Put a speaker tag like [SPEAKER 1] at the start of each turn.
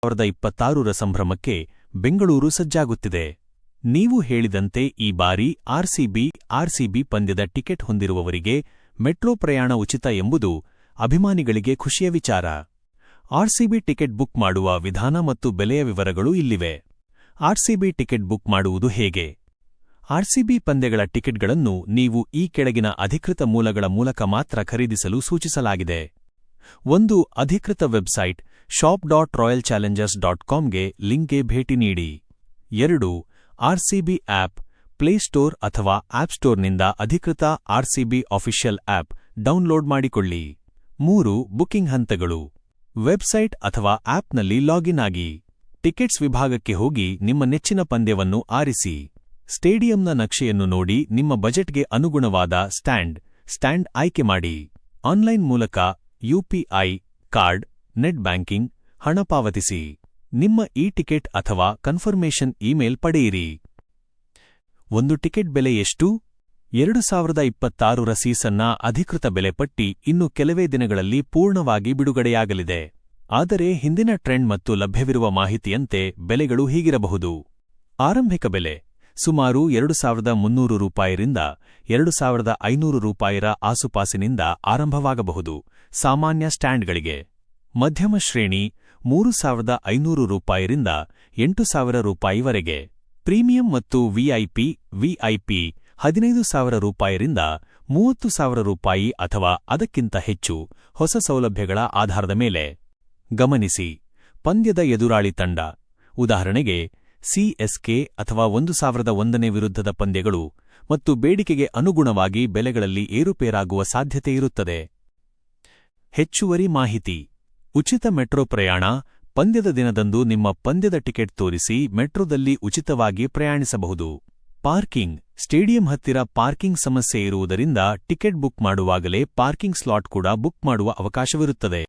[SPEAKER 1] 2026ರ ಸಂಭ್ರಮಕ್ಕೆ ಬೆಂಗಳೂರು ಸಜ್ಜಾಗುತ್ತಿದೆ. ನೀವು ಹೇಳಿದಂತೆ ಈ ಬಾರಿ ಆರ್ಸಿಬಿ ಪಂದ್ಯದ ಟಿಕೆಟ್ ಹೊಂದಿರುವವರಿಗೆ ಮೆಟ್ರೋ ಪ್ರಯಾಣ ಉಚಿತ ಎಂಬುದು ಅಭಿಮಾನಿಗಳಿಗೆ ಖುಷಿಯ ವಿಚಾರ. ಆರ್ಸಿಬಿ ಟಿಕೆಟ್ ಬುಕ್ ಮಾಡುವ ವಿಧಾನ ಮತ್ತು ಬೆಲೆಯ ವಿವರಗಳು ಇಲ್ಲಿವೆ. ಆರ್ಸಿಬಿ ಟಿಕೆಟ್ ಬುಕ್ ಮಾಡುವುದು ಹೇಗೆ? ಆರ್ಸಿಬಿ ಪಂದ್ಯಗಳ ಟಿಕೆಟ್ಗಳನ್ನು ನೀವು ಈ ಕೆಳಗಿನ ಅಧಿಕೃತ ಮೂಲಗಳ ಮೂಲಕ ಮಾತ್ರ ಖರೀದಿಸಲು ಸೂಚಿಸಲಾಗಿದೆ. 1. ಅಧಿಕೃತ ವೆಬ್ಸೈಟ್ shop.royalchallengers.comಗೆ ಲಿಂಕ್ಗೆ ಭೇಟಿ ನೀಡಿ. 2. ಆರ್ಸಿಬಿ ಆಪ್ ಪ್ಲೇಸ್ಟೋರ್ ಅಥವಾ ಆಪ್ ಸ್ಟೋರ್ನಿಂದ ಅಧಿಕೃತ ಆರ್ಸಿಬಿ ಆಫಿಷಿಯಲ್ ಆಪ್ ಡೌನ್ಲೋಡ್ ಮಾಡಿಕೊಳ್ಳಿ. 3. ಬುಕಿಂಗ್ ಹಂತಗಳು. ವೆಬ್ಸೈಟ್ ಅಥವಾ ಆಪ್ನಲ್ಲಿ ಲಾಗಿನ್ ಆಗಿ. ಟಿಕೆಟ್ಸ್ ವಿಭಾಗಕ್ಕೆ ಹೋಗಿ ನಿಮ್ಮ ನೆಚ್ಚಿನ ಪಂದ್ಯವನ್ನು ಆರಿಸಿ. ಸ್ಟೇಡಿಯಂನ ನಕ್ಷೆಯನ್ನು ನೋಡಿ ನಿಮ್ಮ ಬಜೆಟ್ಗೆ ಅನುಗುಣವಾದ ಸ್ಟ್ಯಾಂಡ್ ಆಯ್ಕೆ ಮಾಡಿ. ಆನ್ಲೈನ್ ಮೂಲಕ ಯುಪಿಐ, ಕಾರ್ಡ್, ನೆಟ್ ಬ್ಯಾಂಕಿಂಗ್, ಹಣ ಪಾವತಿಸಿ. ನಿಮ್ಮ ಟಿಕೆಟ್ ಅಥವಾ ಕನ್ಫರ್ಮೇಷನ್ ಇಮೇಲ್ ಪಡೆಯಿರಿ. ಒಂದು ಟಿಕೆಟ್ ಬೆಲೆ ಎಷ್ಟು? 2026ರ ಸೀಸನ್ನ ಅಧಿಕೃತ ಬೆಲೆ ಪಟ್ಟಿ ಇನ್ನು ಕೆಲವೇ ದಿನಗಳಲ್ಲಿ ಪೂರ್ಣವಾಗಿ ಬಿಡುಗಡೆಯಾಗಲಿದೆ. ಆದರೆ ಹಿಂದಿನ ಟ್ರೆಂಡ್ ಮತ್ತು ಲಭ್ಯವಿರುವ ಮಾಹಿತಿಯಂತೆ ಬೆಲೆಗಳು ಹೀಗಿರಬಹುದು. ಆರಂಭಿಕ ಬೆಲೆ ಸುಮಾರು 2,300 ರೂಪಾಯಿರಿಂದ 2,500 ರೂಪಾಯಿರ ಆಸುಪಾಸಿನಿಂದ ಆರಂಭವಾಗಬಹುದು ಸಾಮಾನ್ಯ ಸ್ಟ್ಯಾಂಡ್ಗಳಿಗೆ. ಮಧ್ಯಮ ಶ್ರೇಣಿ 3,500 ರೂಪಾಯಿರಿಂದ 8,000 ರೂಪಾಯಿವರೆಗೆ. ಪ್ರೀಮಿಯಂ ಮತ್ತು ವಿಐಪಿ 15,000 ರೂಪಾಯಿರಿಂದ 30,000 ರೂಪಾಯಿ ಅಥವಾ ಅದಕ್ಕಿಂತ ಹೆಚ್ಚು ಹೊಸ ಸೌಲಭ್ಯಗಳ ಆಧಾರದ ಮೇಲೆ. ಗಮನಿಸಿ, ಪಂದ್ಯದ ಎದುರಾಳಿ ತಂಡ ಉದಾಹರಣೆಗೆ ಸಿಎಸ್ಕೆ ಅಥವಾ 1001ನೇ ವಿರುದ್ಧದ ಪಂದ್ಯಗಳು ಮತ್ತು ಬೇಡಿಕೆಗೆ ಅನುಗುಣವಾಗಿ ಬೆಲೆಗಳಲ್ಲಿ ಏರುಪೇರಾಗುವ ಸಾಧ್ಯತೆಯಿರುತ್ತದೆ. ಹೆಚ್ಚುವರಿ ಮಾಹಿತಿ. ಉಚಿತ ಮೆಟ್ರೋ ಪ್ರಯಾಣ. ಪಂದ್ಯದ ದಿನದಂದು ನಿಮ್ಮ ಪಂದ್ಯದ ಟಿಕೆಟ್ ತೋರಿಸಿ ಮೆಟ್ರೋದಲ್ಲಿ ಉಚಿತವಾಗಿ ಪ್ರಯಾಣಿಸಬಹುದು. ಪಾರ್ಕಿಂಗ್. ಸ್ಟೇಡಿಯಂ ಹತ್ತಿರ ಪಾರ್ಕಿಂಗ್ ಸಮಸ್ಯೆ ಇರುವುದರಿಂದ ಟಿಕೆಟ್ ಬುಕ್ ಮಾಡುವಾಗಲೇ ಪಾರ್ಕಿಂಗ್ ಸ್ಲಾಟ್ ಕೂಡ ಬುಕ್ ಮಾಡುವ ಅವಕಾಶವಿರುತ್ತದೆ.